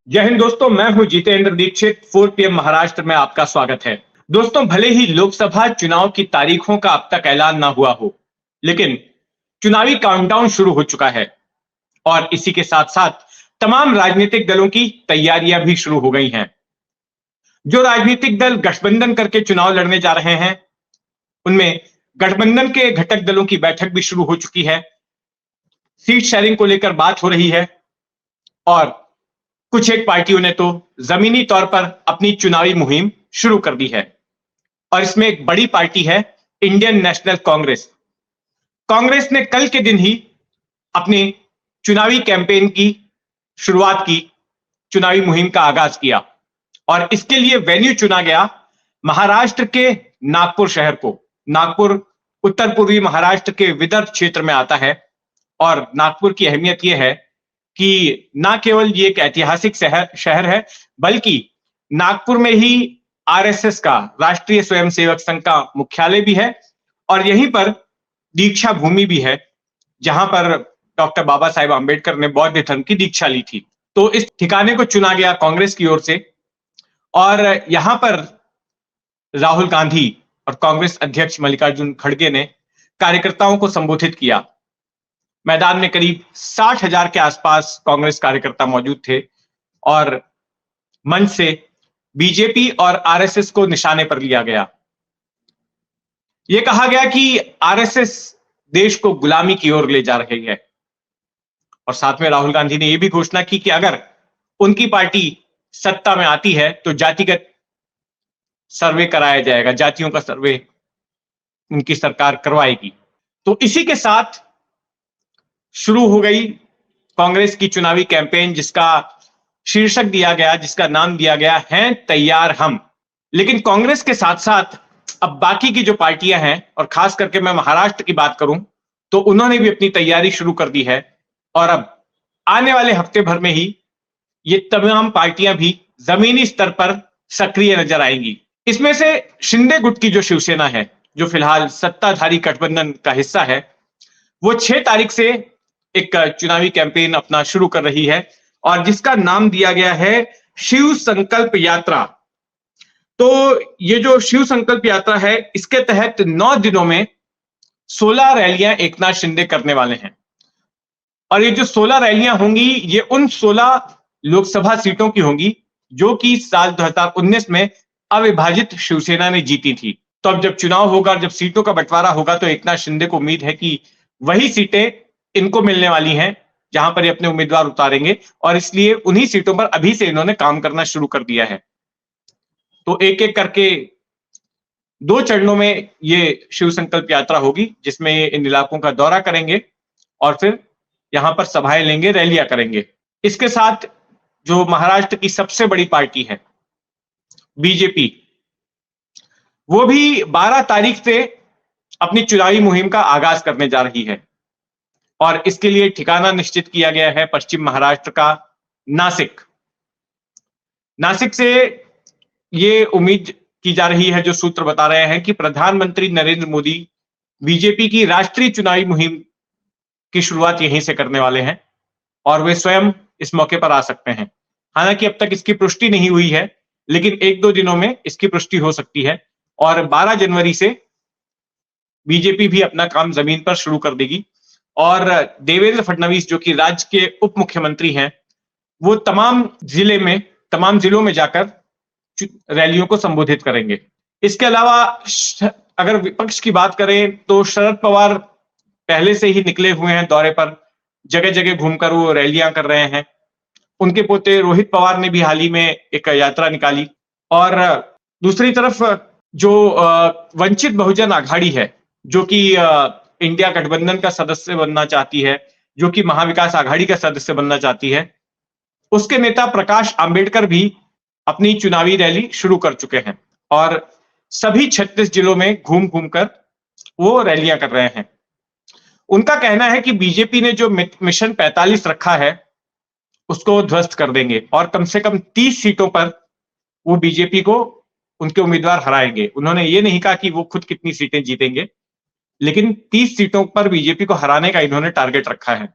जय हिंद दोस्तों, मैं हूं जितेंद्र दीक्षित। 4 पीएम महाराष्ट्र में आपका स्वागत है। दोस्तों, भले ही लोकसभा चुनाव की तारीखों का अब तक ऐलान ना हुआ हो, लेकिन चुनावी काउंटडाउन शुरू हो चुका है और इसी के साथ साथ तमाम राजनीतिक दलों की तैयारियां भी शुरू हो गई हैं। जो राजनीतिक दल गठबंधन करके चुनाव लड़ने जा रहे हैं, उनमें गठबंधन के घटक दलों की बैठक भी शुरू हो चुकी है। सीट शेयरिंग को लेकर बात हो रही है और कुछ एक पार्टियों ने तो जमीनी तौर पर अपनी चुनावी मुहिम शुरू कर दी है और इसमें एक बड़ी पार्टी है इंडियन नेशनल कांग्रेस। कांग्रेस ने कल के दिन ही अपनी चुनावी कैंपेन की शुरुआत की, चुनावी मुहिम का आगाज किया और इसके लिए वेन्यू चुना गया महाराष्ट्र के नागपुर शहर को। नागपुर उत्तर पूर्वी महाराष्ट्र के विदर्भ क्षेत्र में आता है और नागपुर की अहमियत यह है कि ना केवल ये एक ऐतिहासिक शहर है, बल्कि नागपुर में ही आरएसएस का, राष्ट्रीय स्वयंसेवक संघ का मुख्यालय भी है और यहीं पर दीक्षा भूमि भी है, जहां पर डॉक्टर बाबा साहेब आंबेडकर ने बौद्ध धर्म की दीक्षा ली थी। तो इस ठिकाने को चुना गया कांग्रेस की ओर से और यहां पर राहुल गांधी और कांग्रेस अध्यक्ष मल्लिकार्जुन खड़गे ने कार्यकर्ताओं को संबोधित किया। मैदान में करीब 60,000 के आसपास कांग्रेस कार्यकर्ता मौजूद थे और मंच से बीजेपी और आरएसएस को निशाने पर लिया गया। यह कहा गया कि आरएसएस देश को गुलामी की ओर ले जा रही है और साथ में राहुल गांधी ने यह भी घोषणा की कि अगर उनकी पार्टी सत्ता में आती है तो जातिगत सर्वे कराया जाएगा, जातियों का सर्वे उनकी सरकार करवाएगी। तो इसी के साथ शुरू हो गई कांग्रेस की चुनावी कैंपेन, जिसका शीर्षक दिया गया, जिसका नाम दिया गया है तैयार हम। लेकिन कांग्रेस के साथ साथ अब बाकी की जो पार्टियां हैं, और खास करके मैं महाराष्ट्र की बात करूं तो उन्होंने भी अपनी तैयारी शुरू कर दी है और अब आने वाले हफ्ते भर में ही ये तमाम पार्टियां भी जमीनी स्तर पर सक्रिय नजर आएंगी। इसमें से शिंदे गुट की जो शिवसेना है, जो फिलहाल सत्ताधारी गठबंधन का हिस्सा है, वो 6 तारीख से एक चुनावी कैंपेन अपना शुरू कर रही है और जिसका नाम दिया गया है शिव संकल्प यात्रा। तो ये जो शिव संकल्प यात्रा है, इसके तहत 9 दिनों में 16 रैलियां एकनाथ शिंदे करने वाले हैं और ये जो 16 रैलियां होंगी, ये उन 16 लोकसभा सीटों की होंगी जो कि साल 2019 में अविभाजित शिवसेना ने जीती थी। तो अब जब चुनाव होगा, जब सीटों का बंटवारा होगा, तो एकनाथ शिंदे को उम्मीद है कि वही सीटें इनको मिलने वाली हैं जहां पर ये अपने उम्मीदवार उतारेंगे और इसलिए उन्हीं सीटों पर अभी से इन्होंने काम करना शुरू कर दिया है। तो एक एक करके 2 चरणों में ये शिव संकल्प यात्रा होगी, जिसमें इन इलाकों का दौरा करेंगे और फिर यहां पर सभाएं लेंगे, रैलियां करेंगे। इसके साथ जो महाराष्ट्र की सबसे बड़ी पार्टी है बीजेपी, वो भी 12 तारीख से अपनी चुनावी मुहिम का आगाज करने जा रही है और इसके लिए ठिकाना निश्चित किया गया है पश्चिम महाराष्ट्र का नासिक। नासिक से ये उम्मीद की जा रही है, जो सूत्र बता रहे हैं, कि प्रधानमंत्री नरेंद्र मोदी बीजेपी की राष्ट्रीय चुनावी मुहिम की शुरुआत यहीं से करने वाले हैं और वे स्वयं इस मौके पर आ सकते हैं। हालांकि अब तक इसकी पुष्टि नहीं हुई है, लेकिन 1-2 दिनों में इसकी पुष्टि हो सकती है और 12 जनवरी से बीजेपी भी अपना काम जमीन पर शुरू कर देगी और देवेंद्र फडणवीस, जो कि राज्य के उप मुख्यमंत्री हैं, वो तमाम जिलों में जाकर रैलियों को संबोधित करेंगे। इसके अलावा अगर विपक्ष की बात करें तो शरद पवार पहले से ही निकले हुए हैं दौरे पर, जगह जगह घूमकर वो रैलियां कर रहे हैं। उनके पोते रोहित पवार ने भी हाल ही में एक यात्रा निकाली और दूसरी तरफ जो वंचित बहुजन आघाड़ी है, जो कि इंडिया गठबंधन का सदस्य बनना चाहती है, जो कि महाविकास आघाड़ी का सदस्य बनना चाहती है, उसके नेता प्रकाश आंबेडकर भी अपनी चुनावी रैली शुरू कर चुके हैं और सभी 36 जिलों में घूम घूम कर वो रैलियां कर रहे हैं। उनका कहना है कि बीजेपी ने जो मिशन 45 रखा है उसको ध्वस्त कर देंगे और कम से कम 30 सीटों पर वो बीजेपी को, उनके उम्मीदवार हराएंगे। उन्होंने ये नहीं कहा कि वो खुद कितनी सीटें जीतेंगे, लेकिन 30 सीटों पर बीजेपी को हराने का इन्होंने टारगेट रखा है।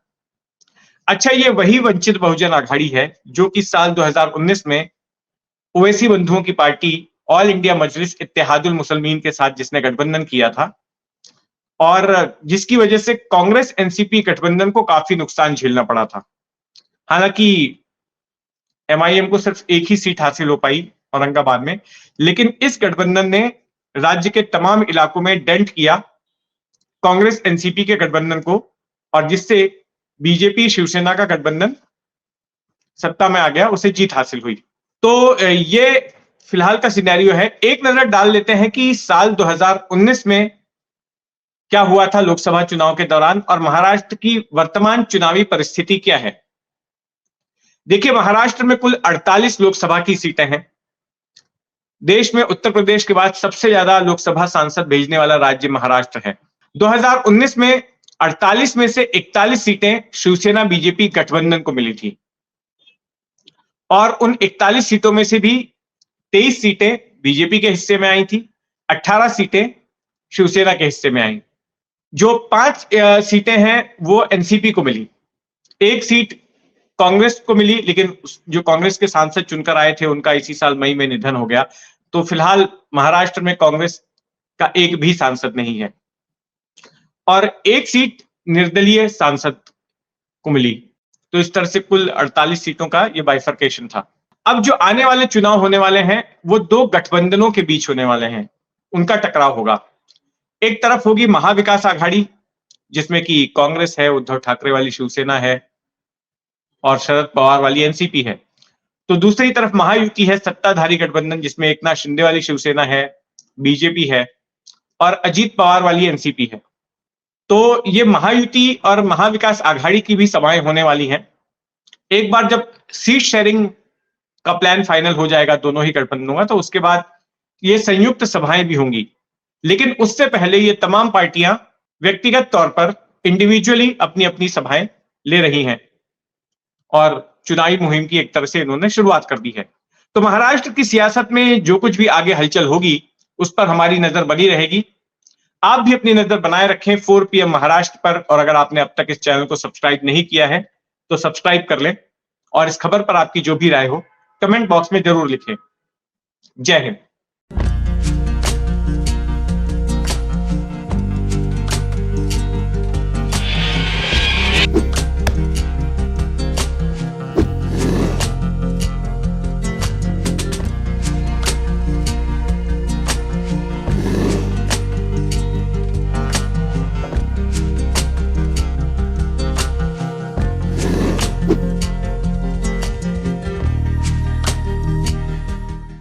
अच्छा, ये वही वंचित बहुजन आघाड़ी है जो कि साल 2019 में ओवैसी बंधुओं की पार्टी ऑल इंडिया मजलिस इत्तेहादुल मुसलमीन के साथ जिसने गठबंधन किया था और जिसकी वजह से कांग्रेस एनसीपी गठबंधन को काफी नुकसान झेलना पड़ा था। हालांकि एमआईएम को सिर्फ एक ही सीट हासिल हो पाई औरंगाबाद में, लेकिन इस गठबंधन ने राज्य के तमाम इलाकों में डेंट किया कांग्रेस एनसीपी के गठबंधन को, और जिससे बीजेपी शिवसेना का गठबंधन सत्ता में आ गया, उसे जीत हासिल हुई। तो ये फिलहाल का सिनेरियो है। एक नजर डाल लेते हैं कि साल 2019 में क्या हुआ था लोकसभा चुनाव के दौरान और महाराष्ट्र की वर्तमान चुनावी परिस्थिति क्या है। देखिए, महाराष्ट्र में कुल 48 लोकसभा की सीटें हैं। देश में उत्तर प्रदेश के बाद सबसे ज्यादा लोकसभा सांसद भेजने वाला राज्य महाराष्ट्र है। 2019 में 48 में से 41 सीटें शिवसेना बीजेपी गठबंधन को मिली थी और उन 41 सीटों में से भी 23 सीटें बीजेपी के हिस्से में आई थी, 18 सीटें शिवसेना के हिस्से में आई। जो 5 सीटें हैं वो एनसीपी को मिली, एक सीट कांग्रेस को मिली, लेकिन जो कांग्रेस के सांसद चुनकर आए थे उनका इसी साल मई में निधन हो गया। तो फिलहाल महाराष्ट्र में कांग्रेस का एक भी सांसद नहीं है और एक सीट निर्दलीय सांसद को मिली। तो इस तरह से कुल 48 सीटों का ये बाइफर्केशन था। अब जो आने वाले चुनाव होने वाले हैं वो दो गठबंधनों के बीच होने वाले हैं, उनका टकराव होगा। एक तरफ होगी महाविकास आघाड़ी जिसमें कि कांग्रेस है, उद्धव ठाकरे वाली शिवसेना है और शरद पवार वाली एनसीपी है। तो दूसरी तरफ महायुति है, सत्ताधारी गठबंधन जिसमें एकनाथ शिंदे वाली शिवसेना है, बीजेपी है और अजीत पवार वाली एनसीपी है। तो ये महायुति और महाविकास आघाड़ी की भी सभाएं होने वाली हैं। एक बार जब सीट शेयरिंग का प्लान फाइनल हो जाएगा दोनों ही गठबंधनों का, तो उसके बाद ये संयुक्त सभाएं भी होंगी। लेकिन उससे पहले ये तमाम पार्टियां व्यक्तिगत तौर पर इंडिविजुअली अपनी अपनी सभाएं ले रही हैं और चुनावी मुहिम की एक तरह से इन्होंने शुरुआत कर दी है। तो महाराष्ट्र की सियासत में जो कुछ भी आगे हलचल होगी उस पर हमारी नजर बनी रहेगी। आप भी अपनी नजर बनाए रखें 4 PM महाराष्ट्र पर, और अगर आपने अब तक इस चैनल को सब्सक्राइब नहीं किया है तो सब्सक्राइब कर लें और इस खबर पर आपकी जो भी राय हो कमेंट बॉक्स में जरूर लिखें। जय हिंद।